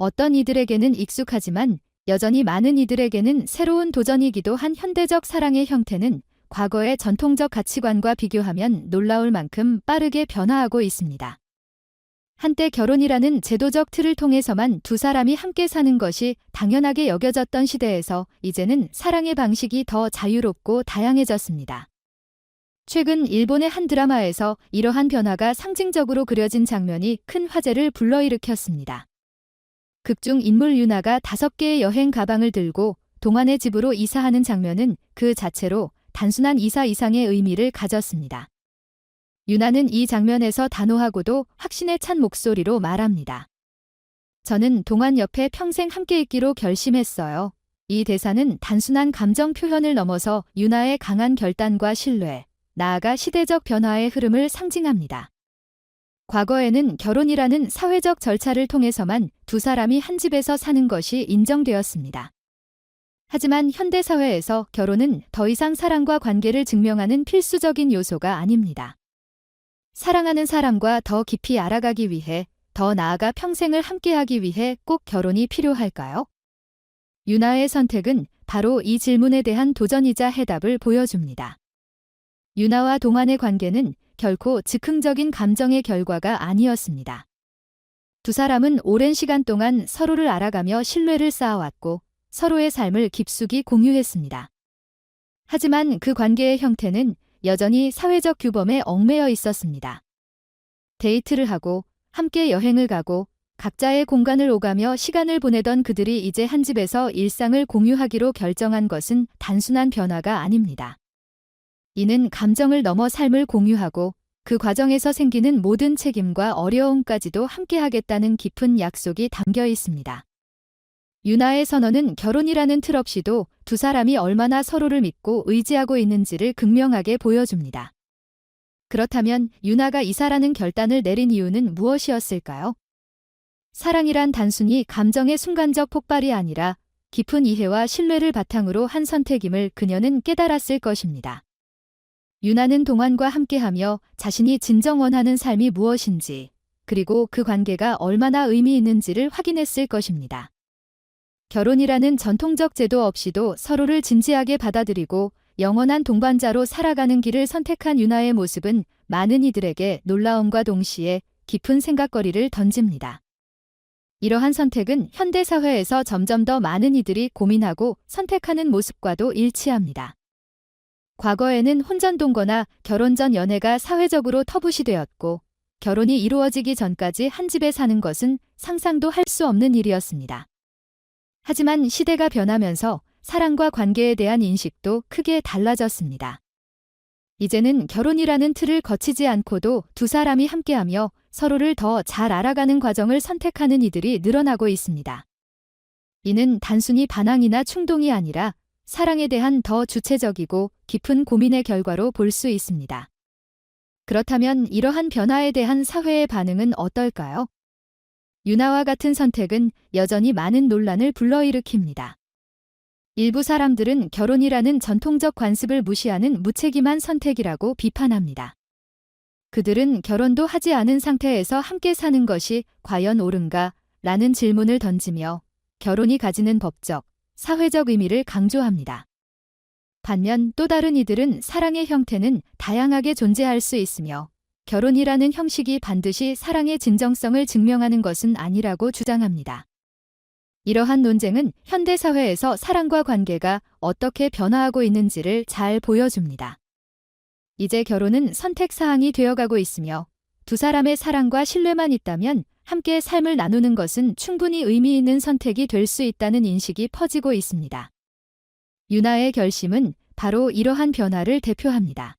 어떤 이들에게는 익숙하지만 여전히 많은 이들에게는 새로운 도전이기도 한 현대적 사랑의 형태는 과거의 전통적 가치관과 비교하면 놀라울 만큼 빠르게 변화하고 있습니다. 한때 결혼이라는 제도적 틀을 통해서만 두 사람이 함께 사는 것이 당연하게 여겨졌던 시대에서 이제는 사랑의 방식이 더 자유롭고 다양해졌습니다. 최근 일본의 한 드라마에서 이러한 변화가 상징적으로 그려진 장면이 큰 화제를 불러일으켰습니다. 극중 인물 유나가 5개의 여행 가방을 들고 동안의 집으로 이사하는 장면은 그 자체로 단순한 이사 이상의 의미를 가졌습니다. 유나는 이 장면에서 단호하고도 확신에 찬 목소리로 말합니다. 저는 동안 옆에 평생 함께 있기로 결심했어요. 이 대사는 단순한 감정 표현을 넘어서 유나의 강한 결단과 신뢰, 나아가 시대적 변화의 흐름을 상징합니다. 과거에는 결혼이라는 사회적 절차를 통해서만 두 사람이 한 집에서 사는 것이 인정되었습니다. 하지만 현대사회에서 결혼은 더 이상 사랑과 관계를 증명하는 필수적인 요소가 아닙니다. 사랑하는 사람과 더 깊이 알아가기 위해, 더 나아가 평생을 함께하기 위해 꼭 결혼이 필요할까요? 유나의 선택은 바로 이 질문에 대한 도전이자 해답을 보여줍니다. 유나와 동안의 관계는 결코 즉흥적인 감정의 결과가 아니었습니다. 두 사람은 오랜 시간 동안 서로를 알아가며 신뢰를 쌓아왔고 서로의 삶을 깊숙이 공유했습니다. 하지만 그 관계의 형태는 여전히 사회적 규범에 얽매여 있었습니다. 데이트를 하고 함께 여행을 가고 각자의 공간을 오가며 시간을 보내던 그들이 이제 한 집에서 일상을 공유하기로 결정한 것은 단순한 변화가 아닙니다. 이는 감정을 넘어 삶을 공유하고 그 과정에서 생기는 모든 책임과 어려움까지도 함께하겠다는 깊은 약속이 담겨 있습니다. 유나의 선언은 결혼이라는 틀 없이도 두 사람이 얼마나 서로를 믿고 의지하고 있는지를 극명하게 보여줍니다. 그렇다면 유나가 이사라는 결단을 내린 이유는 무엇이었을까요? 사랑이란 단순히 감정의 순간적 폭발이 아니라 깊은 이해와 신뢰를 바탕으로 한 선택임을 그녀는 깨달았을 것입니다. 유나는 동안과 함께하며 자신이 진정 원하는 삶이 무엇인지, 그리고 그 관계가 얼마나 의미 있는지를 확인했을 것입니다. 결혼이라는 전통적 제도 없이도 서로를 진지하게 받아들이고 영원한 동반자로 살아가는 길을 선택한 유나의 모습은 많은 이들에게 놀라움과 동시에 깊은 생각거리를 던집니다. 이러한 선택은 현대사회에서 점점 더 많은 이들이 고민하고 선택하는 모습과도 일치합니다. 과거에는 혼전동거나 결혼 전 연애가 사회적으로 터부시되었고 결혼이 이루어지기 전까지 한 집에 사는 것은 상상도 할 수 없는 일이었습니다. 하지만 시대가 변하면서 사랑과 관계에 대한 인식도 크게 달라졌습니다. 이제는 결혼이라는 틀을 거치지 않고도 두 사람이 함께하며 서로를 더 잘 알아가는 과정을 선택하는 이들이 늘어나고 있습니다. 이는 단순히 반항이나 충동이 아니라 사랑에 대한 더 주체적이고 깊은 고민의 결과로 볼 수 있습니다. 그렇다면 이러한 변화에 대한 사회의 반응은 어떨까요? 유나와 같은 선택은 여전히 많은 논란을 불러일으킵니다. 일부 사람들은 결혼이라는 전통적 관습을 무시하는 무책임한 선택이라고 비판합니다. 그들은 결혼도 하지 않은 상태에서 함께 사는 것이 과연 옳은가? 라는 질문을 던지며 결혼이 가지는 법적, 사회적 의미를 강조합니다. 반면 또 다른 이들은 사랑의 형태는 다양하게 존재할 수 있으며 결혼이라는 형식이 반드시 사랑의 진정성을 증명하는 것은 아니라고 주장합니다. 이러한 논쟁은 현대사회에서 사랑과 관계가 어떻게 변화하고 있는지를 잘 보여줍니다. 이제 결혼은 선택사항이 되어가고 있으며 두 사람의 사랑과 신뢰만 있다면 함께 삶을 나누는 것은 충분히 의미 있는 선택이 될 수 있다는 인식이 퍼지고 있습니다. 유나의 결심은 바로 이러한 변화를 대표합니다.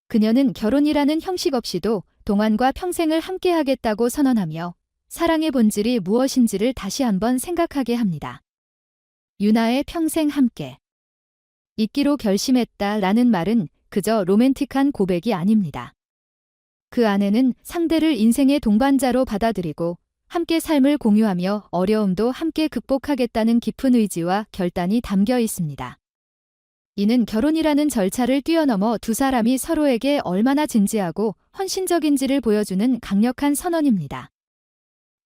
그녀는 결혼이라는 형식 없이도 동안과 평생을 함께하겠다고 선언하며 사랑의 본질이 무엇인지를 다시 한번 생각하게 합니다. 유나의 평생 함께 있기로 결심했다라는 말은 그저 로맨틱한 고백이 아닙니다. 그 안에는 상대를 인생의 동반자로 받아들이고 함께 삶을 공유하며 어려움도 함께 극복하겠다는 깊은 의지와 결단이 담겨 있습니다. 이는 결혼이라는 절차를 뛰어넘어 두 사람이 서로에게 얼마나 진지하고 헌신적인지를 보여주는 강력한 선언입니다.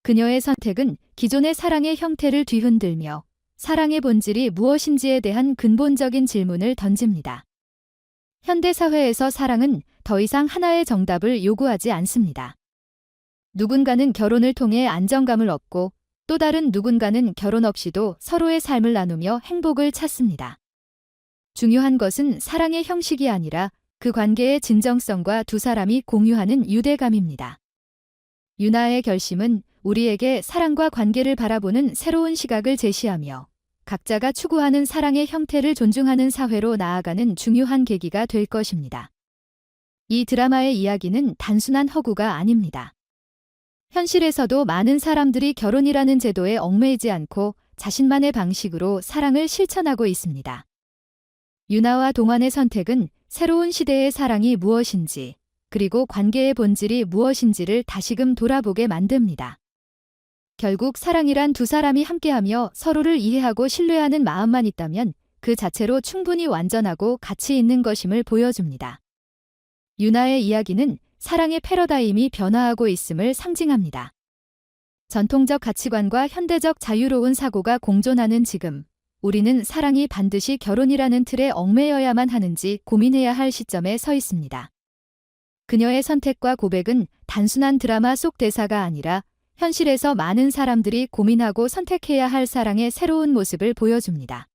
그녀의 선택은 기존의 사랑의 형태를 뒤흔들며 사랑의 본질이 무엇인지에 대한 근본적인 질문을 던집니다. 현대사회에서 사랑은 더 이상 하나의 정답을 요구하지 않습니다. 누군가는 결혼을 통해 안정감을 얻고 또 다른 누군가는 결혼 없이도 서로의 삶을 나누며 행복을 찾습니다. 중요한 것은 사랑의 형식이 아니라 그 관계의 진정성과 두 사람이 공유하는 유대감입니다. 유나의 결심은 우리에게 사랑과 관계를 바라보는 새로운 시각을 제시하며 각자가 추구하는 사랑의 형태를 존중하는 사회로 나아가는 중요한 계기가 될 것입니다. 이 드라마의 이야기는 단순한 허구가 아닙니다. 현실에서도 많은 사람들이 결혼이라는 제도에 얽매이지 않고 자신만의 방식으로 사랑을 실천하고 있습니다. 유나와 동환의 선택은 새로운 시대의 사랑이 무엇인지, 그리고 관계의 본질이 무엇인지를 다시금 돌아보게 만듭니다. 결국 사랑이란 두 사람이 함께하며 서로를 이해하고 신뢰하는 마음만 있다면 그 자체로 충분히 완전하고 가치 있는 것임을 보여줍니다. 유나의 이야기는 사랑의 패러다임이 변화하고 있음을 상징합니다. 전통적 가치관과 현대적 자유로운 사고가 공존하는 지금, 우리는 사랑이 반드시 결혼이라는 틀에 얽매여야만 하는지 고민해야 할 시점에 서 있습니다. 그녀의 선택과 고백은 단순한 드라마 속 대사가 아니라 현실에서 많은 사람들이 고민하고 선택해야 할 사랑의 새로운 모습을 보여줍니다.